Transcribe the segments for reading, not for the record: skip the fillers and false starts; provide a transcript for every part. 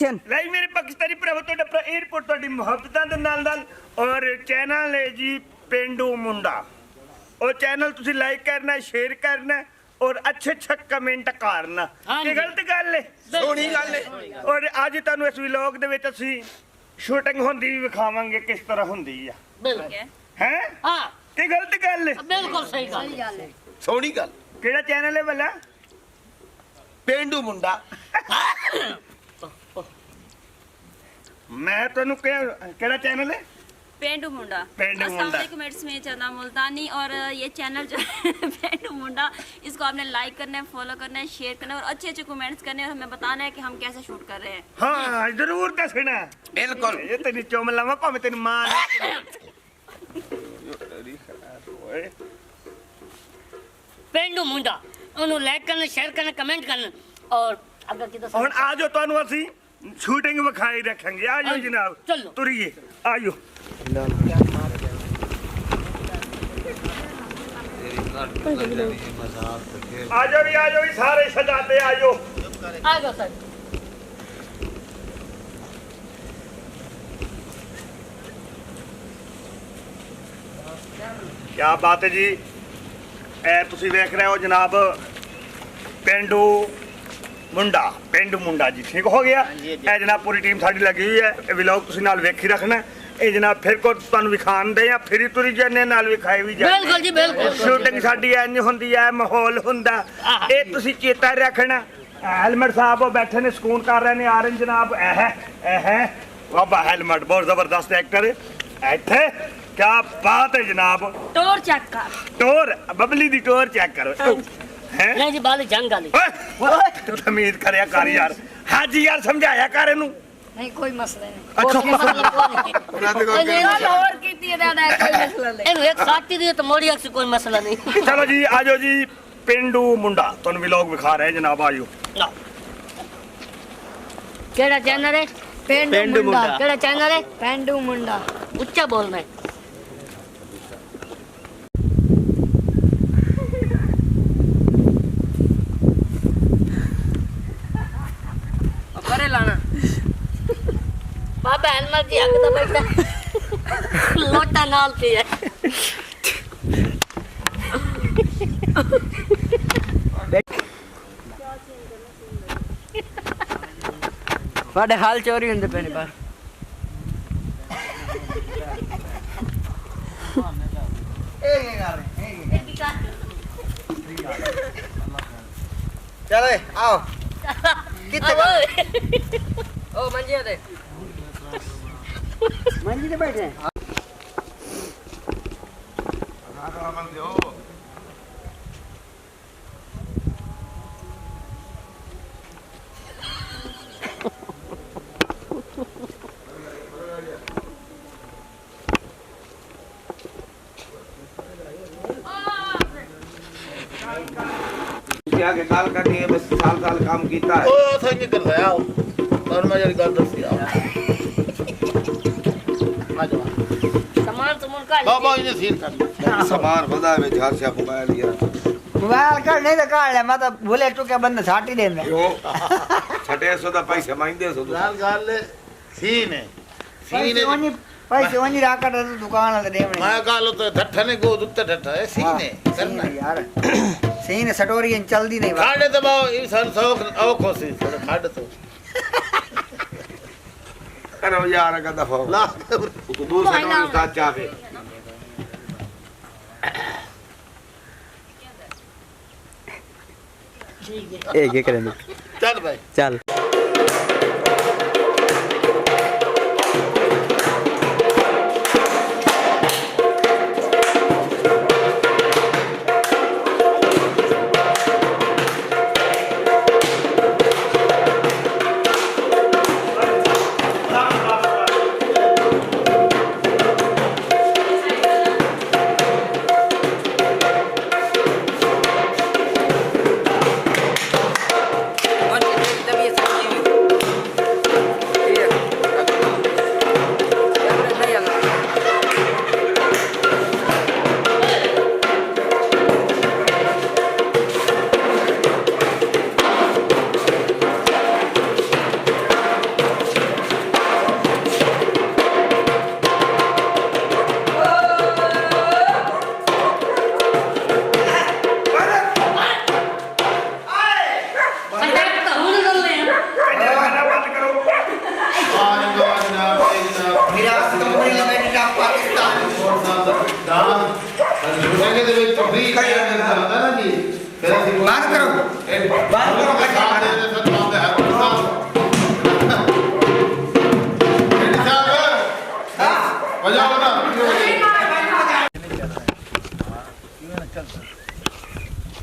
ਲਾਈ ਮੇਰੇ ਪਾਕਿਸਤਾਨੀ ਭਰਾਵੋ ਤੁਹਾਡਾ 에어ਪੋਰਟ ਤੁਹਾਡੀ ਮੁਹੱਬਤਾਂ ਦੇ ਨਾਲ ਔਰ ਚੈਨਲ ਹੈ ਜੀ ਪਿੰਡੂ ਮੁੰਡਾ। ਉਹ ਚੈਨਲ ਤੁਸੀਂ ਲਾਈਕ ਕਰਨਾ, ਸ਼ੇਅਰ ਕਰਨਾ ਔਰ ਅੱਛੇ ਕਮੈਂਟ ਕਰਨਾ। ਇਹ ਗਲਤ ਗੱਲ ਹੈ? ਸੋਹਣੀ ਗੱਲ ਹੈ। ਔਰ ਅੱਜ ਤੁਹਾਨੂੰ ਇਸ ਵਲੌਗ ਦੇ ਵਿੱਚ ਅਸੀਂ ਸ਼ੂਟਿੰਗ ਹੁੰਦੀ ਵੀ ਵਿਖਾਵਾਂਗੇ ਕਿਸ ਤਰ੍ਹਾਂ ਹੁੰਦੀ ਆ। ਬਿਲਕੁਲ ਹੈ ਹਾਂ, ਤੇ ਗਲਤ ਗੱਲ ਹੈ? ਬਿਲਕੁਲ ਸਹੀ ਗੱਲ ਹੈ। ਸੋਹਣੀ ਗੱਲ। ਕਿਹੜਾ ਚੈਨਲ ਹੈ ਭਲਾ? ਪਿੰਡੂ ਮੁੰਡਾ। मैं तेन केड़ा चैनल है? पेंडू मुंडा। पेंडू मुंडा। अस्सलाम वालेकुम, इट्स मी चंदा मुल्तानी और ये चैनल जो है पेंडू मुंडा, इसको आपने लाइक करना है, फॉलो करना है, शेयर करना है और अच्छे कमेंट्स करने हैं और हमें बताना है कि हम कैसे शूट कर रहे हैं। हाँ जरूर दसना। बिल्कुल। ये तेरी चुम लावा भावें तेरी मां पेंडू मुंडा ਉਹਨੂੰ ਲਾਈਕ ਕਰਨਾ, ਸ਼ੇਅਰ ਕਰਨਾ, ਕਮੈਂਟ ਕਰਨਾ ਔਰ ਅਗਰ ਕਿਤੇ ਹੁਣ ਆ ਜਾਓ ਤੁਹਾਨੂੰ ਅਸੀਂ ਸ਼ੂਟਿੰਗ ਵਿਖਾਈ ਰੱਖਾਂਗੇ। ਆ ਜਾਓ ਜਨਾਬ, ਚਲੋ ਤੁਰੀਏ ਆ ਜਾਓ। ਆ ਜਾਓ ਵੀ ਸਾਰੇ ਸਜਾਤੇ ਆ ਜਾਓ। ਆ ਜਾਓ ਸਰ। ਕੀ ਬਾਤ ਹੈ ਜੀ। ਇਹ ਤੁਸੀਂ ਵੇਖ ਰਹੇ ਹੋ ਜਨਾਬ ਪਿੰਡੂ ਮੁੰਡਾ ਜੀ। ਠੀਕ ਹੋ ਗਿਆ। ਇਹ ਜਨਾਬ ਪੂਰੀ ਟੀਮ ਸਾਡੀ ਲੱਗੀ ਹੋਈ ਹੈ। ਇਹ ਵਲੌਗ ਤੁਸੀਂ ਨਾਲ ਵੇਖੀ ਰੱਖਣਾ। ਇਹ ਜਨਾਬ ਫਿਰ ਕੋ ਤੁਹਾਨੂੰ ਵਿਖਾਉਂਦੇ ਆ, ਫਿਰ ਤੁਰੀ ਜਾਂਦੇ ਨਾਲ ਵਿਖਾਏ ਵੀ ਜਾਂਦੇ। ਬਿਲਕੁਲ ਜੀ ਬਿਲਕੁਲ। ਸ਼ੂਟਿੰਗ ਸਾਡੀ ਇੰਜ ਹੁੰਦੀ ਹੈ, ਮਾਹੌਲ ਹੁੰਦਾ। ਇਹ ਤੁਸੀਂ ਚੇਤਾ ਰੱਖਣਾ। ਹੈਲਮਟ ਸਾਹਿਬ ਉਹ ਬੈਠੇ ਨੇ, ਸਕੂਨ ਕਰ ਰਹੇ ਨੇ। ਆਰਨ ਜਨਾਬ ਇਹ ਬਾਬਾ ਹੈਲਮਟ ਬਹੁਤ ਜ਼ਬਰਦਸਤ ਐਕਟਰ ਹੈ ਇੱਥੇ। क्या बात है जनाब। टोर चेक कर, टोर बबली दी टोर चेक करो। हैं नहीं जी बाली जंग वाली। तू तमीज करया कर यार। हाजी यार समझाया कर इनु। नहीं कोई मसला नहीं। और कीती है दादा कोई मसला नहीं। ਇਹਨੂੰ ਇੱਕ ਸਾਥੀ ਦੀ ਤਾਂ ਮੋੜੀ ਅਕਸ ਕੋਈ ਮਸਲਾ ਨਹੀਂ। चलो जी आ जाओ जी पिंडू मुंडा तुम व्लॉग विखा रहे हैं जनाब। आ जाओ। ਕਿਹੜਾ ਚੈਨਲ ਹੈ? पेंडू मुंडा। ਕਿਹੜਾ ਚੈਨਲ ਹੈ? पेंडू मुंडा। ਉੱਚਾ ਬੋਲਣਾ ਹੈ। करे लाना ਬਾਬਾ ਹੈਲਮਟ ਦੀ ਅੱਗ ਦਾ ਬੈਠਾ ਲੋਟਾ ਨਾਲ ਤੇ ਹੈ। ਸਾਡੇ ਹਾਲ ਚੋਰੀ ਹੁੰਦੇ ਪਏ ਨੇ ਬਾਹਰ। चले आओ। कितने ओ मंजी दे मंजी पे बैठे हैं। आगे काल करनी है बस। साल काम कीता है। ओ संग कर रहा है और मैं जरी गल दसी आ सामान तुमन का बाबा इने सीन कर सामान बदा में झार से मोबाइल यार। मोबाइल कर नहीं तो काट ले मत भूले टुके बंद छाटी दे में यो छटे सो दा पैसे मांगदे सो लाल गाल सीन है। पैसे ओनी राकट दुकान वाले दे में मैं कालो तो ठठने को दुत्ते ठठा है सीन है करना यार। सही ने सटोरी चलदी नहीं बात। खाड़े तो बाओ ई सन शौक आओ कोसी खाड़ तो करो यार का दफा ला तो दूसरा का साथ चाहे एक एक करेंगे। चल भाई चल तबीयत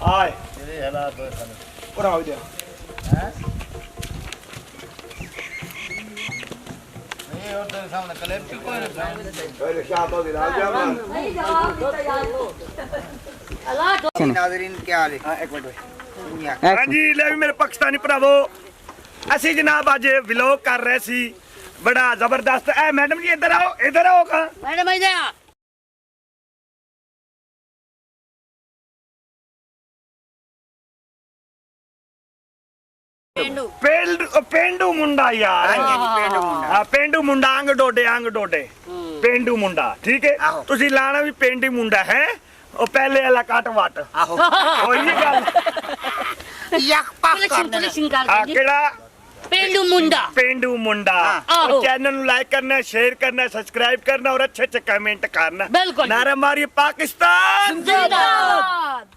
ਆਏ ਉਰਾ ਹੋ ਜਾ पहले शाह तो दिला दिया मैं नाज़रीन क्या हाल है एक मिनट ਹਾਂਜੀ ਲੈ ਵੀ ਮੇਰੇ ਪਾਕਿਸਤਾਨੀ ਭਰਾਵੋ ਅਸੀਂ ਜਨਾਬ ਅੱਜ ਵਲੌਗ ਕਰ ਰਹੇ ਸੀ ਬੜਾ ਜ਼ਬਰਦਸਤ ਐ ਮੈਡਮ ਜੀ ਇੱਧਰ ਆਓ ਕਾ मैडम इधर आ। ਪੇਂਡੂ ਮੁੰਡਾ ਯਾਰ ਪੇਂਡੂ ਮੁੰਡਾ ਅੰਗ ਡੋਡੇ ਪੇਂਡੂ ਮੁੰਡਾ ਠੀਕ ਹੈ ਤੁਸੀਂ ਲਾਣਾ ਵੀ ਪੇਂਡੂ ਮੁੰਡਾ ਹੈ ਉਹ ਪਹਿਲੇ ਵਾਲਾ ਕੱਟ ਵੱਟ ਹੋਈ ਨਹੀਂ ਗੱਲ कलेक्शन कर ਆ ਕਿਹੜਾ पेंडू मुंडा और चैनल ਨੂੰ ਲਾਈਕ ਕਰਨਾ शेयर करना सब्सक्राइब करना और अच्छे अच्छे कमेंट करना बिल्कुल। नारा मारिए पाकिस्तान जिंदाबाद।